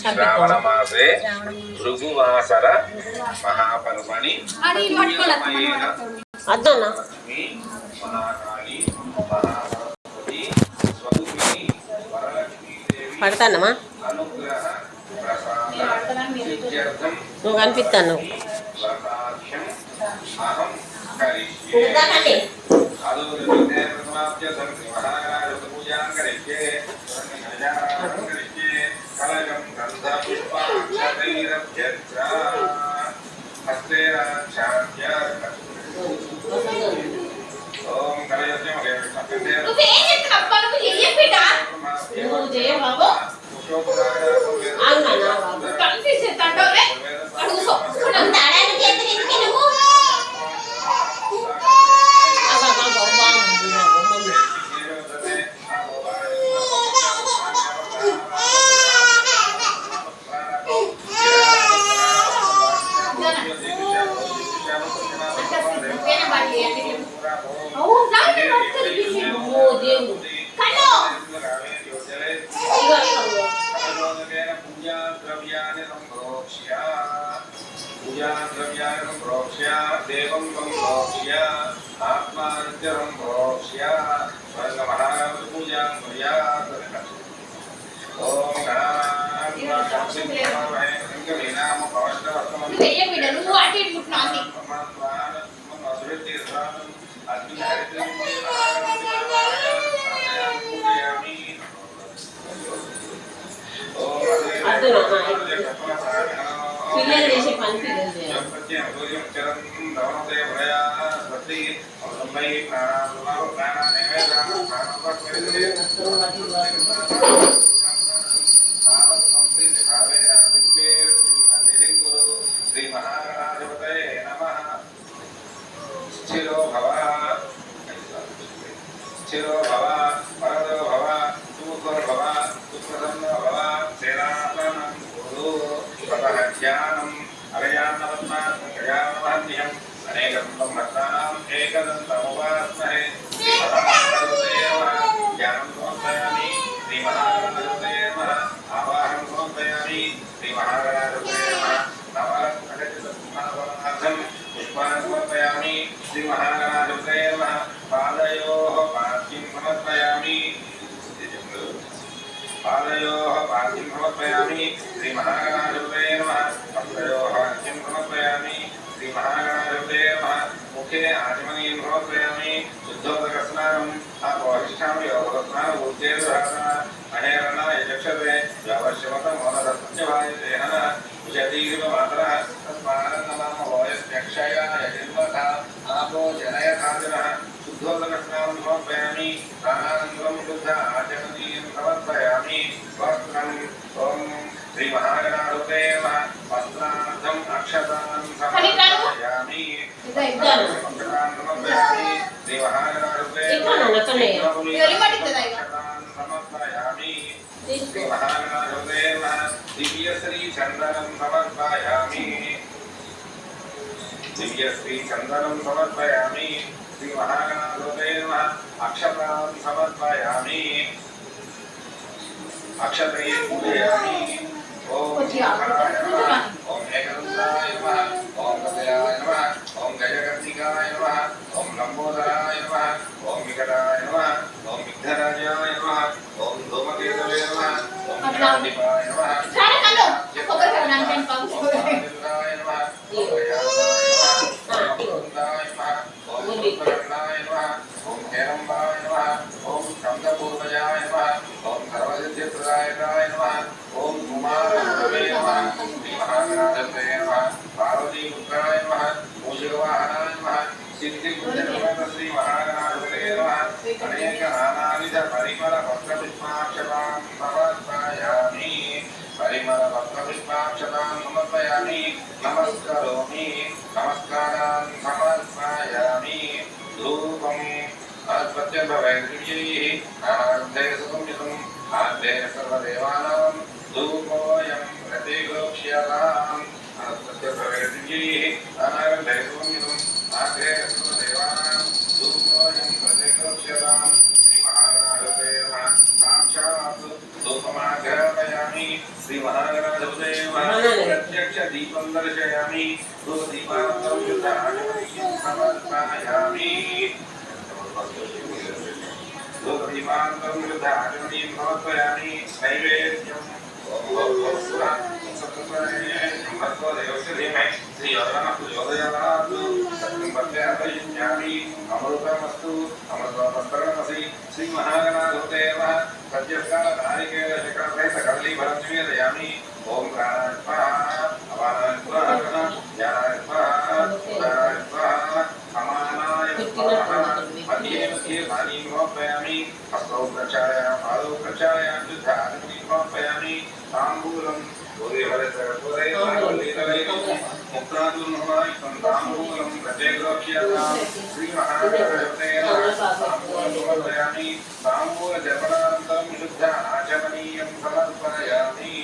శ్రావణమాసే భృగువాసర మహాపర్వణి పడతానమ్మా నువ్వు కనిపిస్తాను పిల్లలు చేసే పని श्री महागणाधिपतये नमः प्रत्यक्ष दीपं दर्शयामि धूपदीपानन्तरं शुद्धाचमनीयं समर्पयामि धूपदीपानन्तरं शुद्धाचमनीयं समर्पयामि नैवेद्यं भगवदेवस्य धीमहि श्रीयोगनः प्रचोदयात् सत्यं प्रत्यापयिष्यामि अमृतमस्तु अमृतमस्तरणमसि श्रीमहागणाधिपतये नमः सद्यस्कालनारिकेलशकरसहितकदलीफलं निवेदयामि ॐ प्राणाय स्वाहा अपानाय स्वाहा ज्ञानाय स्वाहा उदानाय स्वाहा समानाय स्वाहा मध्ये मध्ये पानीं समर्पयामि हस्तौ प्रक्षालयामि पादौ प्रक्षालयामि शुद्धाचमनीं समर्पयामि ताम्बूलं मुक्तादूर्णमायुक्तं प्रत्येकरोक्ष्यतां श्रीमहागणाधिपतये ताम्बूलमर्पयामि ताम्बूलजपनानन्तरं शुद्धाचमनीयं समर्पयामि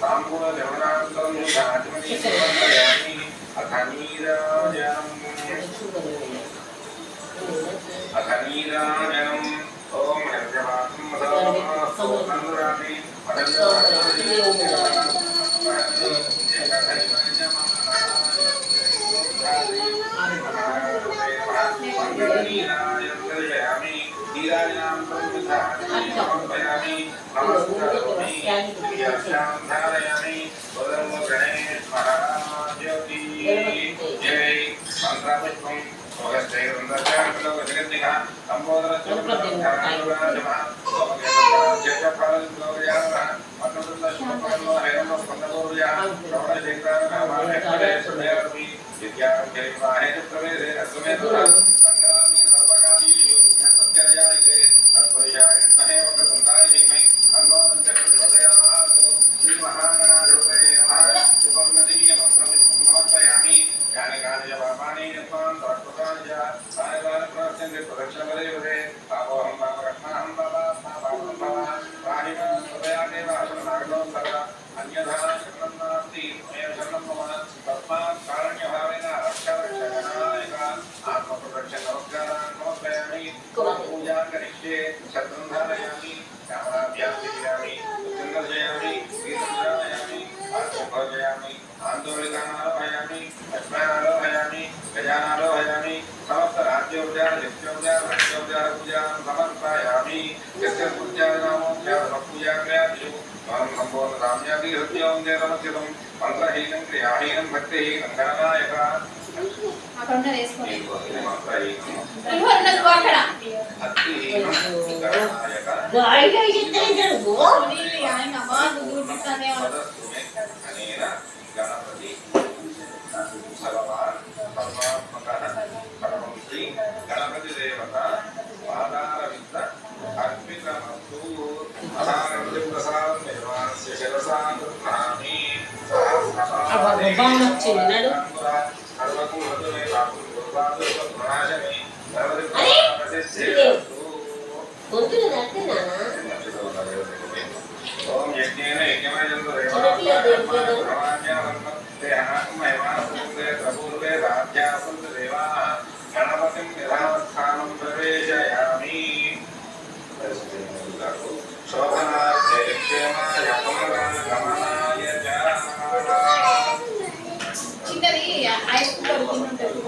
ताम्बूलजपनानन्तरं शुद्धाचमनीयं समर्पयामि अथ नीराजनम् ॐ यज्ञमात्रं मदोरामि आंदोलिकानारोहयामि लक्ष्मणारोहयामि गजानारोहयामि समस्त राज्योपचार नित्योपचार भक्त्योपचार पूजा समर्पयामि यस्य पूज्यानामोपचार पूजा क्रियादिषु मानं संपूर्ण काम्यादि हृदयों देवमस्यतं मंत्रहीनं क्रियाहीनं भक्तिहीनं गणनायक అక్కడ వేసుకొని मंत्रहीनं ఇవ్వ ఉన్నది అక్కడ भक्तिहीनं गणनायक గాడిగా ఇద్దరు ఆయన నమాజ్ గుర్తిస్తానే पदस्तुमे अनेन गणपति सर्वमान सर्वात्मकः सर्वं श्री गणपति देवता पादारविन्द अर्पितमस्तु असानन्दं प्रसादं निर्वाणस्य शिरसा गृह्णामि బాగా వచ్చింది నడు सर्वकुलमे पापुं गुरुपादो प्रणाशने గొంతులు తట్టినా ओम यज्ञेन यज्ञमयजन्तु देवानापूर्वे राज्यासन्तु देवाः गणपतिं यथास्थानं प्रवेशयामि शोभनार्थे क्षेमाय पुनरागमनाय च చిన్నది ఐస్ పడుతుంటుంది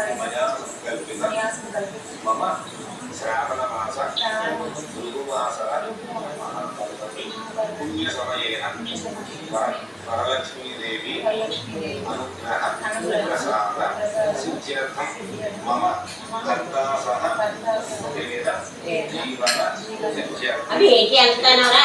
मया संकल्पितं मम श्रावणमास भृगुवास पुण्यसमयेन वरलक्ष्मी देवी अनुग्रह प्रसाद सिद्ध्यर्थं मम दत्तासह वेद जीवन सिद्ध्यर्थं అవి ఏంటి అంటున్నారా